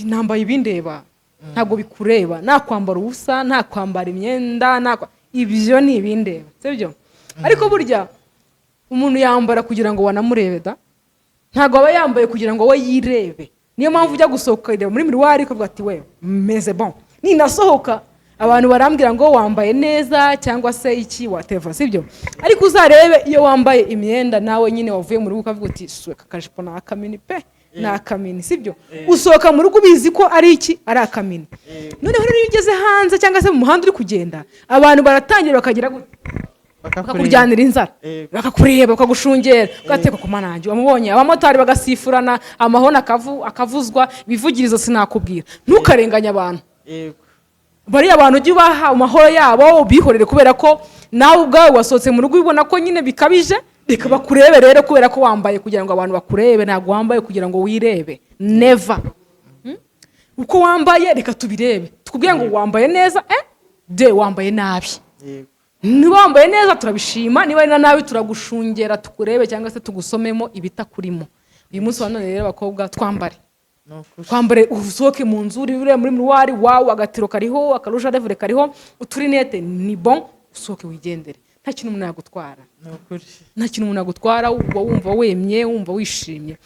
nambaye ibindeba, ntabwo bikureba, nakwambara ubusa, nakwambara imyenda, ibyo ni ibindeba, sibyo? Ariko burya umuntu yambara kugira ngo wanamurebe da, ntabwo aba yambaye kugira ngo we yirebe. Niyo mpamvu ujya gusohoka muri miruwari ukavuga ati we meze bon, ninasohoka abantu barambwira ngo wambaye neza cyangwa se iki whatever, sibyo? Ariko uzarebe iyo wambaye imyenda nawe nyine wavuye mu rugo ukavuga uti suka kajipo na akamini pe na akamini, sibyo? Usohoka mu rugo ubizi ko ari iki, ari akamini. Noneho rero iyo ugeze hanze cyangwa se mu muhanda uri kugenda, abantu baratangira bakagira bakakujyanira inzara, bakakureba, bakagushungera, ugateka ku manange wamubonye. Abamotari bagasifurana, amahona akavuzwa, ibivugirizo sinakubwira. Ntukarenganya abantu. Bariya abantu ujye ubaha amahoro yabo, ubihorere, kubera ko nawe ubwawe wasohotse mu rugo ubona ko nyine bikabije, reka bakurebe rero, kubera ko wambaye kugira ngo abantu bakurebe, ntabwo wambaye kugira ngo wirebe. Never. Uko wambaye reka tubirebe, tukubwiye ngo wambaye neza, de wambaye nabi. Niba wambaye neza turabishima, niba ari na nabi turagushungera tukurebe cyangwa se tugusomemo ibitakurimo. Uyu munsi wa none rero abakobwa twambare, usohoke mu nzu uri muri miruwari, wawe agatiro kariho, akarusha revure kariho, uturinete ni bon, usohoke wigendere. Nta kintu umuntu yagutwara, nta kintu umuntu yagutwara, uba wumva wemye, wumva wishimye.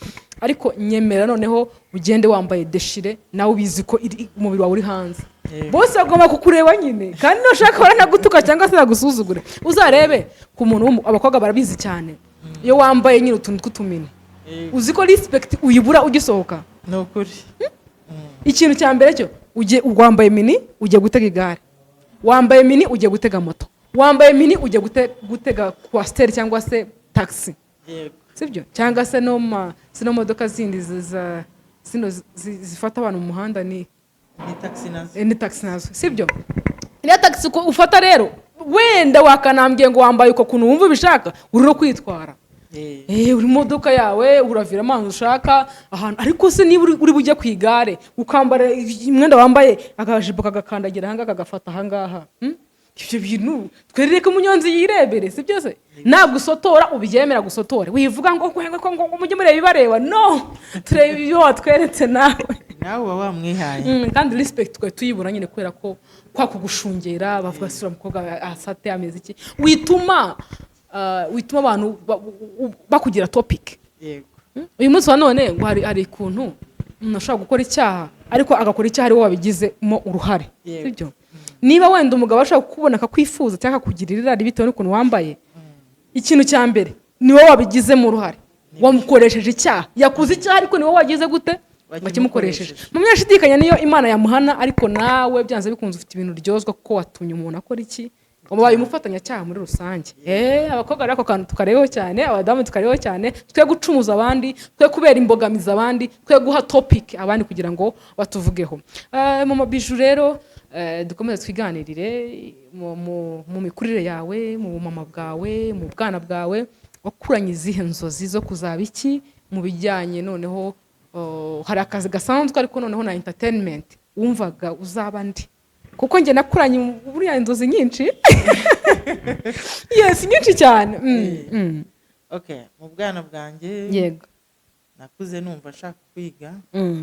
Ariko nyemera noneho ugende wambaye deshire, nawe ubizi ko umubiri wawe uri hanze. Bose bagomba kukureba nyine, kandi nushaka baranagutuka cyangwa se bagusuzugure. Uzarebe ku muntu, abakobwa barabizi cyane, iyo wambaye nyine utuntu tw'utumini, uzi ko respect uyibura ugisohoka. Ikintu cya mbere cyo wambaye mini ugiye gutega igare, wambaye mini ugiye gutega moto, wambaye mini ugiye gutega coaster cyangwa se taxi, sibyo? Cyangwa se no modoka zindi zifata abantu mu muhanda ni taxi nazo, sibyo? Iriya taxi ufata rero, wenda wakanambye ngo wambaye uko kuntu wumva ubishaka, uri no kwitwara. Uri modoka yawe uravira amazi ushaka ahantu, ariko se niba uri bujye ku igare ukambara umwenda wambaye agajipo kagakandagira ahangaha kagafata ahangaha, ibyo bintu twereke umunyonzi yirebere, si byose? Ntabwo usotora ubyemera gusotore, wivuga ngo mujye mureba ibareba, no, tureba ibyo watweretse nawe uba wamwihaye. Kandi respect twe tuyibura nyine kubera ko kwa kugushungera bavuga sura umukobwa asate ameze iki, wituma abantu bakugira topic. Uyu munsi wa none ngo hari ikuntu umuntu ashobora gukora icyaha ariko agakora icyaha ari wowe wabigizemo uruhare, sibyo? Niba wenda umugabo ashobora kukubona akakwifuza cyangwa akakugirira irari bitewe n'ukuntu wambaye, ikintu cya mbere ni wowe wabigizemo uruhare, wamukoresheje icyaha, yakuze icyaha ariko ni wowe wagize gute, wakimukoresheje. Mu myashidikanya niyo Imana yamuhana, ariko nawe byanze bikunze ufite ibintu ryozwa kuko watumye umuntu akora iki, ubaye umufatanyacyaha muri rusange. Abakobwa rero kantu tukareho cyane, abadamu tukareho cyane, twe gucumuza abandi, twe kubera imbogamiza abandi, twe guha topic abandi kugira ngo batuvugeho. Mama Bijou rero dukomeze twiganirire mu mikurire yawe, mu mama bwawe, mu bwana bwawe, wakuranye izihe nzozi zo kuzaba iki mu bijyanye noneho hari akazi gasanzwe ariko noneho na entertainment wumvaga uzaba ndi? Kuko njye nakuranye buriya inzozi nyinshi. Yes, nyinshi cyane. Mu bwana bwanjye yego nakuze numva nshaka kwiga,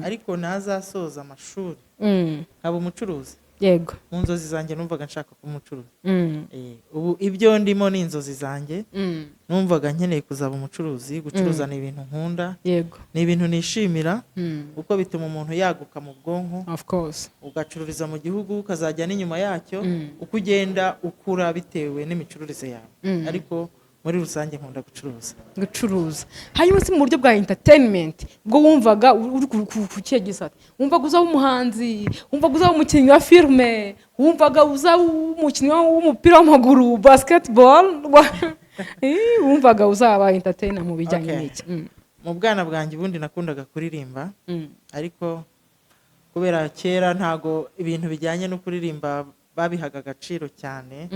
ariko nazasoza amashuri nkaba umucuruzi. yego mu nzozi zanjye numvaga nshaka kuba umucuruzi. Ubu ibyo ndimo ni inzozi zanjye, numvaga nkeneye kuzaba umucuruzi. Gucuruza ni ibintu nkunda, yego ni ibintu nishimira kuko bituma umuntu yaguka mu bwonko, of course ugacururiza mu gihugu ukazajya n'inyuma yacyo uko ugenda ukura bitewe n'imicururize yawe. Ariko muri rusange nkunda gucuruza. Hanyuma se mu buryo bwa entertainment bwo wumvaga uri ku kihe gisata? Wumvaga uzaba umuhanzi, wumvaga uzaba umukinnyi wa filime, wumvaga uzaba umukinnyi w'umupira w'amaguru basketball, wumvaga uzaba entertainer mu bijyanye n'iki? Mu bwana bwanjye ubundi nakundaga kuririmba, ariko kubera kera ntago ibintu bijyanye no kuririmba babihaga agaciro cyane.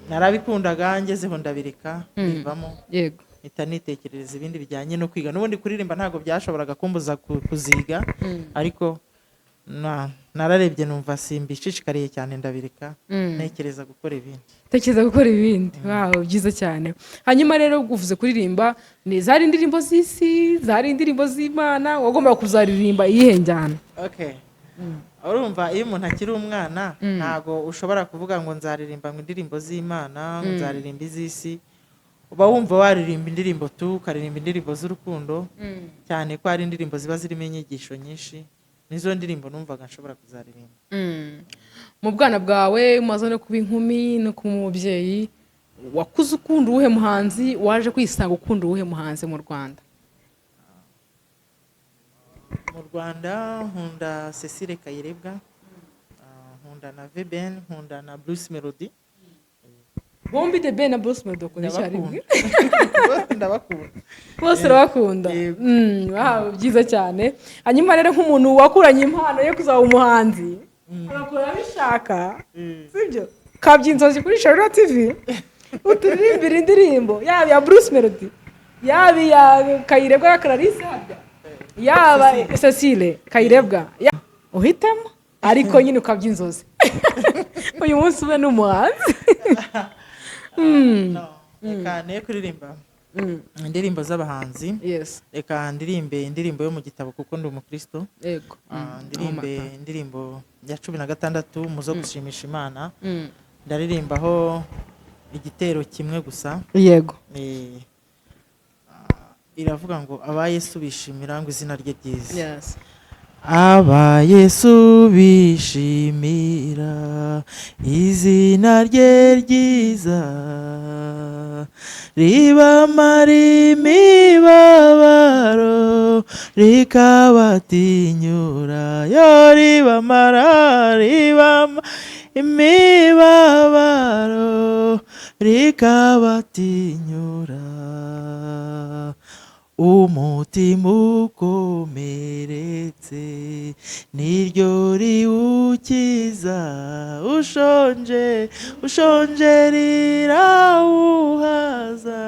Narabikundaga, ngezeho ndabireka bivamo, yego mpita nitekerereza ibindi bijyanye no kwiga. N'ubundi kuririmba ntabwo byashoboraga kumbuza kuziga, ariko nararebye numva simbishishikariye cyane ndabireka, ntekereza gukora ibindi. Wow, byiza cyane. Hanyuma rero uvuze kuririmba, ni zari indirimbo z'isi, zari indirimbo z'Imana, wagombaga kuzaririmba iyihe njyana? Urumva iyo umuntu akiri umwana ntago ushobora kuvuga ngo nzaririmba indirimbo z'Imana, nzaririmba iz'isi. Uba wumva waririmba indirimbo ukaririmba indirimbo z'urukundo, cyane ko hari indirimbo ziba zirimo inyigisho nyinshi. Nizo ndirimbo numvaga nshobora kuzaririmba. Mu bwana bwawe umaze no kuba inkumi no kuba umubyeyi, wakuze ukunda uwuhe muhanzi? Waje kwisanga ukunda uwuhe muhanzi mu Rwanda? Mu Rwanda nkunda Cecile Kayirebwa, nkunda na VBN, nkunda na Bruce Melody. Bombi The Ben na Bruce Melody ukunda icyarimwe? Ndabakunda. Bose urabakunda? Wow, byiza cyane. Hanyuma rero nk'umuntu wakuranye impano yo kuzaba umuhanzi, urakora bishaka, sibyo? Kabya inzozi kuri Sharona TV, uturirimbira indirimbo yaba ya Bruce Melody, yaba ya Kayirebwa ya Clarisse, yaba Cecile Kayirebwa, uhitemo ariko nyine ukabya inzozi. Uyu munsi ube n'umuhanzi. Reka ne kuririmba indirimbo z'abahanzi. Reka ndirimbe indirimbo yo mu gitabo kuko ndi umukristo. Yego. Ndirimbe indirimbo ya 16 muzo gushimisha Imana. Ndaririmbaho igitero kimwe gusa. Yego. Iravuga ngo aba Yesu bishimira ngo izina rye ryiza. Yes. Aba Yesu bishimira izina rye ryiza, ribamara imibabaro rikabatinyura, yo ribamara imibabaro rikabatinyura, umutima ukomeretse niryo riwukiza, ushonje rirawuhaza,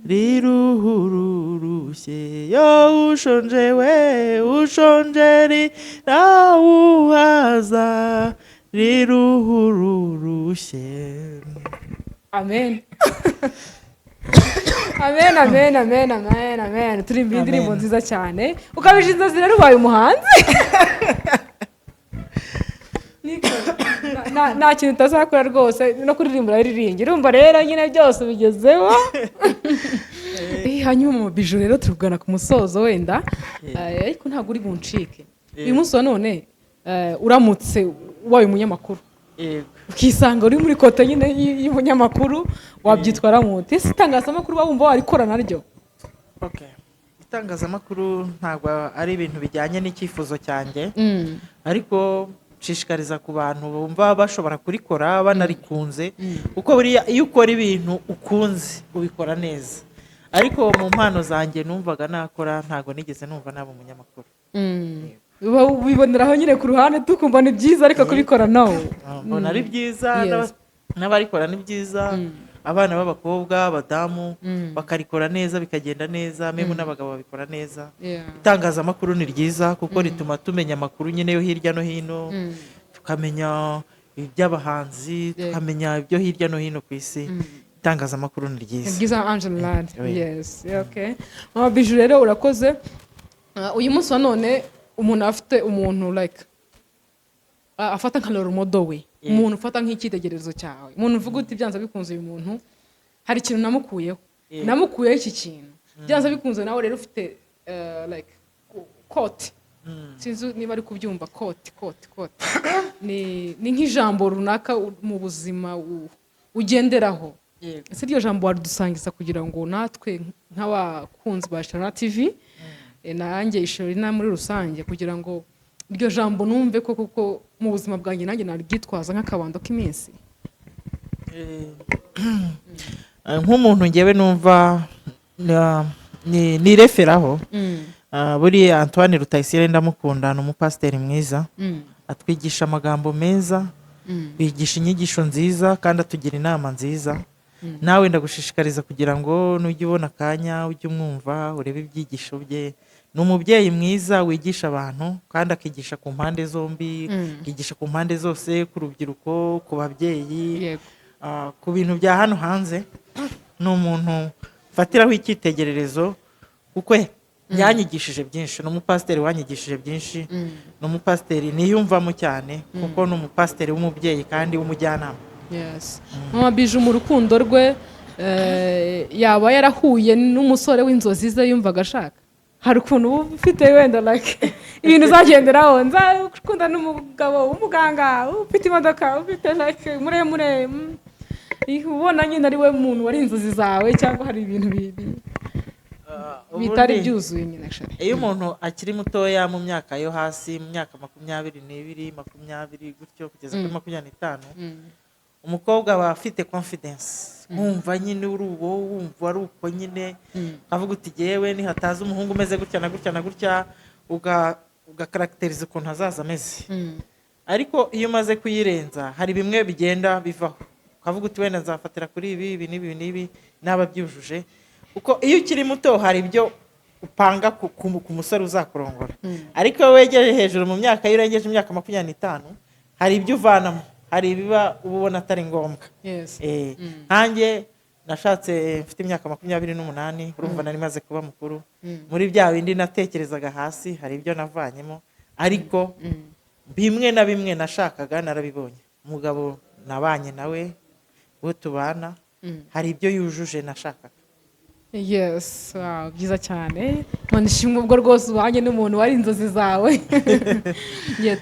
riruhururushye, yo ushonje rirawuhaza, riruhururushye. Amen. Amen. Turimba indirimbo nziza cyane, ukabije inzozi rero ubaye umuhanzi. Nta kintu utazakora rwose, no kuririmba uraririmba. Urumva rero nyine byose bigezeho. Hanyuma mu biju rero turugana ku musozo wenda, ariko ntabwo uri buncike. Uyu munsi wa none uramutse ubaye umunyamakuru, ukisanga uri muri kote nyine y'umunyamakuru, wabyitwaramo ute? Ese itangazamakuru wumva warikora naryo? Itangazamakuru ntabwo ari ibintu bijyanye n'icyifuzo cyanjye, ariko nshishikariza ku bantu bumva bashobora kurikora banarikunze, kuko buriya iyo ukora ibintu ukunze ubikora neza. Ariko mu mpano zanjye numvaga nakora, ntabwo nigeze numva naba umunyamakuru. Ubiboneraho nyine ku ruhande tukumva ni byiza, ariko kubikora nawe mbona ari byiza, n'abarikora ni byiza. Abana b'abakobwa, abadamu bakarikora neza bikagenda neza, memu n'abagabo babikora neza. Itangazamakuru ni ryiza kuko rituma tumenya amakuru nyine yo hirya no hino, tukamenya iby'abahanzi, tukamenya ibyo hirya no hino ku isi. Itangazamakuru ni ryiza. Byiza Angela. Yes, okay. Mama Bijou rero urakoze. Uyu munsi wa none umuntu afite umuntu like afata nka role model we, umuntu ufata nk'icyitegererezo cyawe, umuntu uvuga uti byanze bikunze uyu muntu hari ikintu namukuyeho, namukuyeho iki kintu, byanze bikunze nawe rero ufite like quote, sinzi niba ari kubyumva, quote ni nk'ijambo runaka mu buzima ugenderaho. Ese iryo jambo wadusangiza kugira ngo natwe nk'abakunzi ba Sharona TV nanjye Sharona muri rusange, kugira ngo iryo jambo numve ko kuko mu buzima bwanjye nanjye naryitwaza nk'akabando k'iminsi. Nk'umuntu ngewe numva ni referaho, buriya Antoine Rutayisire ndamukunda, ni umupasiteri mwiza, atwigisha amagambo meza, bigisha inyigisho nziza kandi atugira inama nziza. Nawe ndagushishikariza kugira ngo nujye ubona akanya ujye umwumva urebe ibyigisho bye. Ni umubyeyi mwiza wigisha abantu kandi akigisha ku mpande zombi, akigisha ku mpande zose, ku rubyiruko, ku babyeyi, ku bintu bya hano hanze. Ni umuntu ufatiraho icyitegererezo kuko yanyigishije byinshi, ni umupasiteri wanyigishije byinshi, ni umupasiteri niyumvamo cyane kuko ni umupasiteri w'umubyeyi kandi w'umujyanama. Mama Bijou mu rukundo rwe yaba yarahuye n'umusore w'inzozi ze yumvaga ashaka? Hari ukuntu uba ufite wenda like ibintu uzagenderaho, nzakunda n'umugabo w'umuganga ufite imodoka, ufite like muremure, ubona nyine ari we muntu wari inzozi zawe, cyangwa hari ibintu bitari byuzuye nyine? Iyo umuntu akiri mutoya mu myaka yo hasi, mu myaka 22, 20 gutyo kugeza kuri 25, umukobwa aba afite confidence, wumva nyine uri uwo, wumva ari uko nyine, avuga uti yewe nihataza umuhungu umeze gutya na gutya na gutya, ugakarakteriza ukuntu hazaza ameze. Ariko iyo umaze kuyirenza hari bimwe bigenda bivaho, ukavuga uti wenda nzafatira kuri ibi n'ibi naba byujuje. Kuko iyo ukiri muto hari ibyo upanga ku musore uzakurongora, ariko wegeje hejuru mu myaka, iyo urengeje imyaka 25 hari ibyo uvanamo, hari ibiba ubona atari ngombwa. Nanjye nashatse mfite imyaka 28, urumva nari maze kuba mukuru. Muri bya bindi natekerezaga hasi hari ibyo navanyemo, ariko bimwe na bimwe nashakaga narabibonye. Umugabo nabanye nawe uwo tubana hari ibyo yujuje nashakaga. Byiza cyane, manishimwe ubwo rwose ubanye n'umuntu wari inzozi zawe.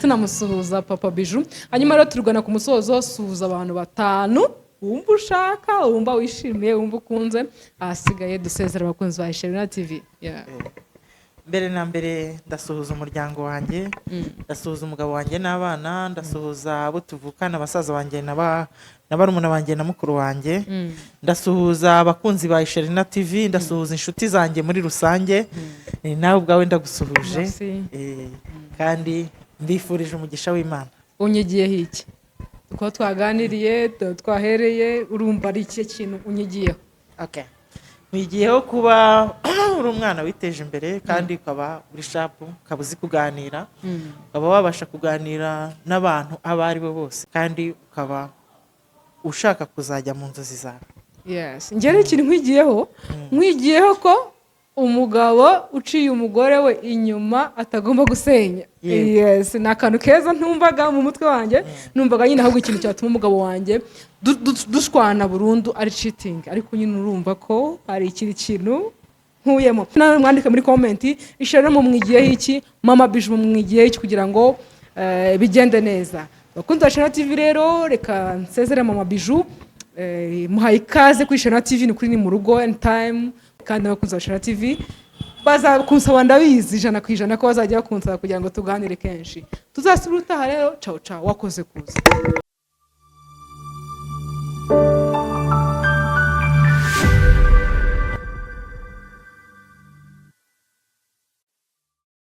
Tunamusuhuza Papa Bijou. Hanyuma rero turugana ku musozo, suhuza abantu 5 wumva ushaka, wumva wishimiye, wumva ukunze, ahasigaye dusezera abakunzi ba Sharona TV. Mbere na mbere ndasuhuza umuryango wanjye, ndasuhuza umugabo wanjye n'abana, ndasuhuza abo tuvukana, abasaza banjye na barumuna banjye na mukuru wanjye, ndasuhuza abakunzi ba Sharona TV, ndasuhuza inshuti zanjye muri rusange, nawe ubwawe ndagusuhuje, kandi mbifurije umugisha w'Imana. Unyigiyeho iki? Uko twaganiriye, twahereye, urumva ari iki kintu unyigiyeho? Mwigiyeho kuba uri umwana witeje imbere kandi ukaba uri shapu, ukaba uzi kuganira, ukaba wabasha kuganira n'abantu abo ari bo bose, kandi ukaba ushaka kuzajya mu nzozi zawe. Njyewe ikintu nkwigiyeho ko umugabo uciye umugore we inyuma atagomba gusenya. Ni akantu keza ntumvaga mu mutwe wanjye, numvaga nyine ahubwo ikintu cyatuma umugabo wanjye dushwana burundu ari cheating, ariko nyine urumva ko hari ikindi kintu nkuyemo. Nawe mwandika muri comment Sharona mumwigiyeho iki, Mama Bijou mumwigiyeho iki, kugira ngo bigende neza. Bakunzi ba Sharona TV rero, reka nsezere Mama Bijou, muhaye ikaze kuri Sharona TV, ni kuri ni mu rugo anytime. Kandi abakunzi ba Sharona TV bazakunsaba, ndabizi 100% ko bazajya bakunsaba kugira ngo tuganire kenshi. Tuzasubira utaha rero, ciao wakoze kuza.